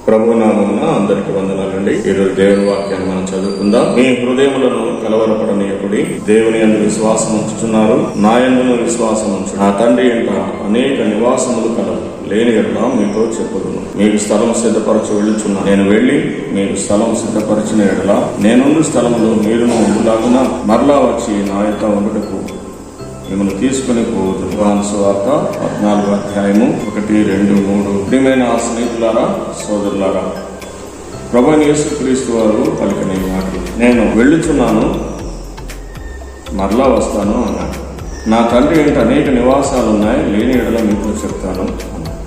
ప్రభునామమున అందరికి వందనాలండి. ఈరోజు దేవుని వాక్యాన్ని మనం చదువుకుందాం. మీ హృదయములను కలవరపడనీయకుడి, దేవుని యందు విశ్వాసం ఉంచుతున్నారు, నా యందును విశ్వాసం ఉంచు. నా తండ్రి ఇంట అనేక నివాసములు కలవు, లేని ఎడల మీతో చెప్పుదును. మీకు స్థలం సిద్ధపరచ వెళ్ళుచున్నా. నేను వెళ్లి మీకు స్థలం సిద్ధపరిచిన ఎడల నేనుండు స్థలములో మీరును ఉండులాగున మరలా వచ్చి నా యొక్క ఉండుటకు మిమ్మల్ని తీసుకుని పోదు. యోహాను సువార్త 14వ అధ్యాయము 1, 2, 3. ప్రియమైన స్నేహితులారా, సోదరులారా, ప్రభువైన యేసుక్రీస్తు వారు పలికిన మాటలు, నేను వెళ్ళుచున్నాను, మరలా వస్తాను అన్నాడు. నా తండ్రి ఇంట అనేక నివాసాలు ఉన్నాయి, లేని ఎడల మీకు చెప్తాను అన్నాడు.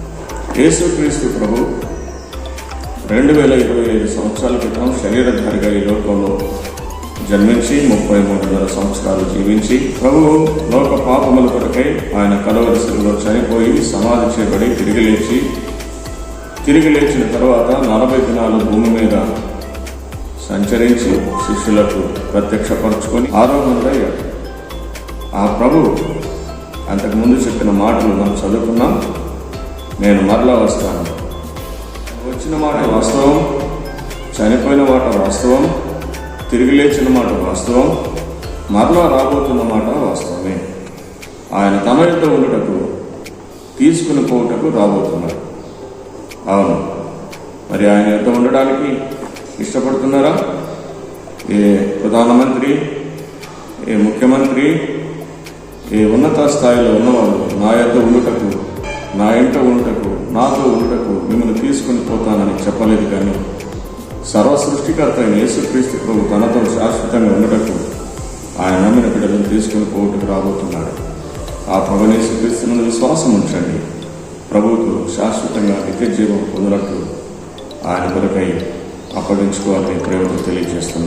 యేసుక్రీస్తు ప్రభు 2025 సంవత్సరాల క్రితం శరీరధారిగా ఈ లోకంలో జన్మించి 33.5 సంవత్సరాలు జీవించి ప్రభు లోక పాపముల కొరకై ఆయన కలువరి శిలువలో చనిపోయి సమాధి చేయబడి తిరిగి లేచిన తర్వాత 40 దినాలు భూమి మీద సంచరించి శిష్యులకు ప్రత్యక్షపరుచుకొని ఆరోహణుడయ్యాడు. ఆ ప్రభు అంతకుముందు చెప్పిన మాటలు మనం చదువుకున్నాం. నేను మరలా వస్తాను. వచ్చిన మాట వాస్తవం, చనిపోయిన మాట వాస్తవం, తిరిగి లేచిన మాట వాస్తవం, మరలా రాబోతున్న మాట వాస్తవమే. ఆయన తన యొక్క ఉండుటకు తీసుకుని పోవుటకు రాబోతున్నాడు. అవును, మరి ఆయన యొక్క ఉండడానికి ఇష్టపడుతున్నారా? ఏ ప్రధానమంత్రి, ఏ ముఖ్యమంత్రి, ఏ ఉన్నత స్థాయిలో ఉన్నవాళ్ళు నా యొక్క ఉండుటకు, నా ఇంట ఉండుటకు, నాతో ఉండుటకు మిమ్మల్ని తీసుకుని పోతానని చెప్పలేదు. కానీ సర్వ సృష్టికర్త అయిన యేసుక్రీస్తు ప్రభు తనతో శాశ్వతంగా ఉండటకు ఆయన నమ్మిన బిడ్డలను తీసుకుని పోవుటకు రాబోతున్నాడు. ఆ ప్రభువైన యేసుక్రీస్తునందు విశ్వాసం ఉంచండి. ప్రభువుకు శాశ్వతంగా నిత్య జీవం పొందినట్లు ఆయన కొరకై అప్పగించుకోవాలని ప్రేమతో తెలియజేస్తున్నాను.